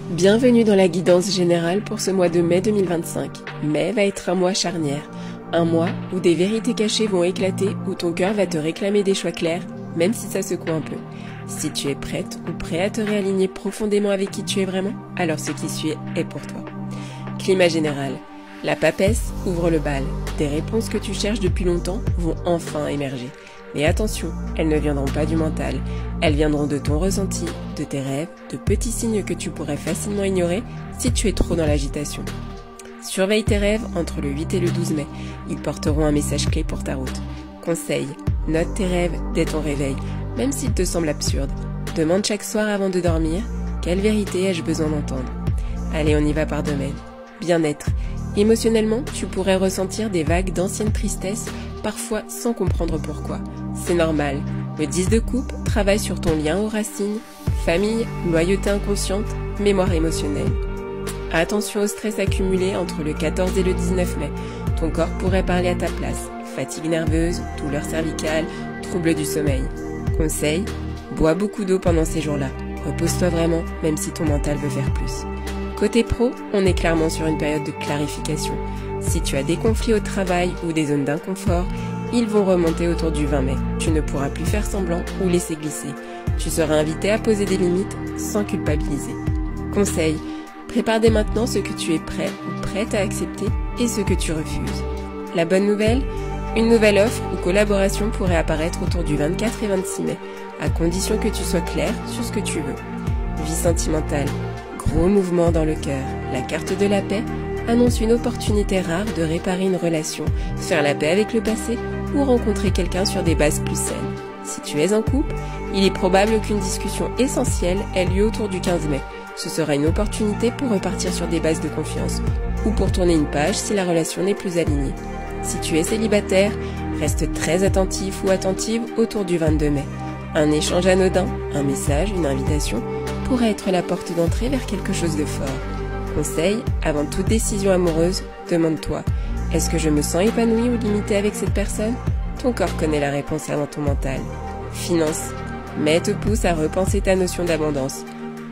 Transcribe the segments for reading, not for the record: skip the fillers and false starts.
Bienvenue dans la guidance générale pour ce mois de mai 2025. Mai va être un mois charnière. Un mois où des vérités cachées vont éclater, où ton cœur va te réclamer des choix clairs, même si ça secoue un peu. Si tu es prête ou prêt à te réaligner profondément avec qui tu es vraiment, alors ce qui suit est pour toi. Climat général. La papesse ouvre le bal. Des réponses que tu cherches depuis longtemps vont enfin émerger. Mais attention, elles ne viendront pas du mental. Elles viendront de ton ressenti, de tes rêves, de petits signes que tu pourrais facilement ignorer si tu es trop dans l'agitation. Surveille tes rêves entre le 8 et le 12 mai. Ils porteront un message clé pour ta route. Conseil, note tes rêves dès ton réveil, même s'ils te semblent absurdes. Demande chaque soir avant de dormir, quelle vérité ai-je besoin d'entendre? Allez, on y va par domaine. Bien-être. Émotionnellement, tu pourrais ressentir des vagues d'ancienne tristesse, parfois sans comprendre pourquoi. C'est normal. Le 10 de coupe travaille sur ton lien aux racines, famille, loyauté inconsciente, mémoire émotionnelle. Attention au stress accumulé entre le 14 et le 19 mai. Ton corps pourrait parler à ta place. Fatigue nerveuse, douleur cervicale, troubles du sommeil. Conseil, bois beaucoup d'eau pendant ces jours-là. Repose-toi vraiment, même si ton mental veut faire plus. Côté pro, on est clairement sur une période de clarification. Si tu as des conflits au travail ou des zones d'inconfort, ils vont remonter autour du 20 mai. Tu ne pourras plus faire semblant ou laisser glisser. Tu seras invité à poser des limites sans culpabiliser. Conseil, prépare dès maintenant ce que tu es prêt ou prête à accepter et ce que tu refuses. La bonne nouvelle, une nouvelle offre ou collaboration pourrait apparaître autour du 24 et 26 mai, à condition que tu sois clair sur ce que tu veux. Vie sentimentale. Gros mouvement dans le cœur. La carte de la paix annonce une opportunité rare de réparer une relation, faire la paix avec le passé ou rencontrer quelqu'un sur des bases plus saines. Si tu es en couple, il est probable qu'une discussion essentielle ait lieu autour du 15 mai. Ce sera une opportunité pour repartir sur des bases de confiance ou pour tourner une page si la relation n'est plus alignée. Si tu es célibataire, reste très attentif ou attentive autour du 22 mai. Un échange anodin, un message, une invitation pourrait être la porte d'entrée vers quelque chose de fort. Conseil, avant toute décision amoureuse, demande-toi, est-ce que je me sens épanouie ou limitée avec cette personne? Ton corps connaît la réponse avant ton mental. Finance, mai te pousse à repenser ta notion d'abondance.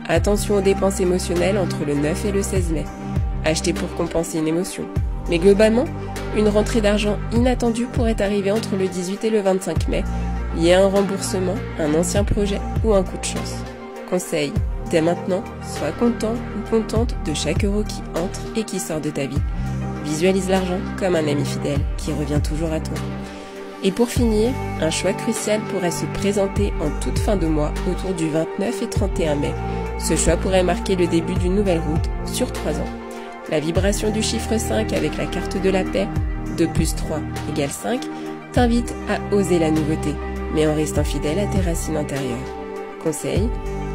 Attention aux dépenses émotionnelles entre le 9 et le 16 mai. Acheter pour compenser une émotion. Mais globalement, une rentrée d'argent inattendue pourrait arriver entre le 18 et le 25 mai, liée à un remboursement, un ancien projet ou un coup de chance. Conseil, dès maintenant, sois content ou contente de chaque euro qui entre et qui sort de ta vie. Visualise l'argent comme un ami fidèle qui revient toujours à toi. Et pour finir, un choix crucial pourrait se présenter en toute fin de mois autour du 29 et 31 mai. Ce choix pourrait marquer le début d'une nouvelle route sur 3 ans. La vibration du chiffre 5 avec la carte de la paix, 2 plus 3 égale 5, t'invite à oser la nouveauté, mais en restant fidèle à tes racines intérieures. Conseil,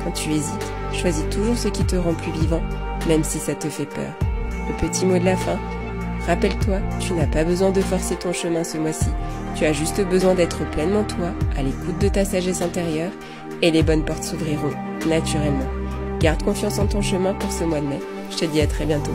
quand tu hésites, choisis toujours ce qui te rend plus vivant, même si ça te fait peur. Le petit mot de la fin, rappelle-toi, tu n'as pas besoin de forcer ton chemin ce mois-ci, tu as juste besoin d'être pleinement toi, à l'écoute de ta sagesse intérieure, et les bonnes portes s'ouvriront, naturellement. Garde confiance en ton chemin pour ce mois de mai, je te dis à très bientôt.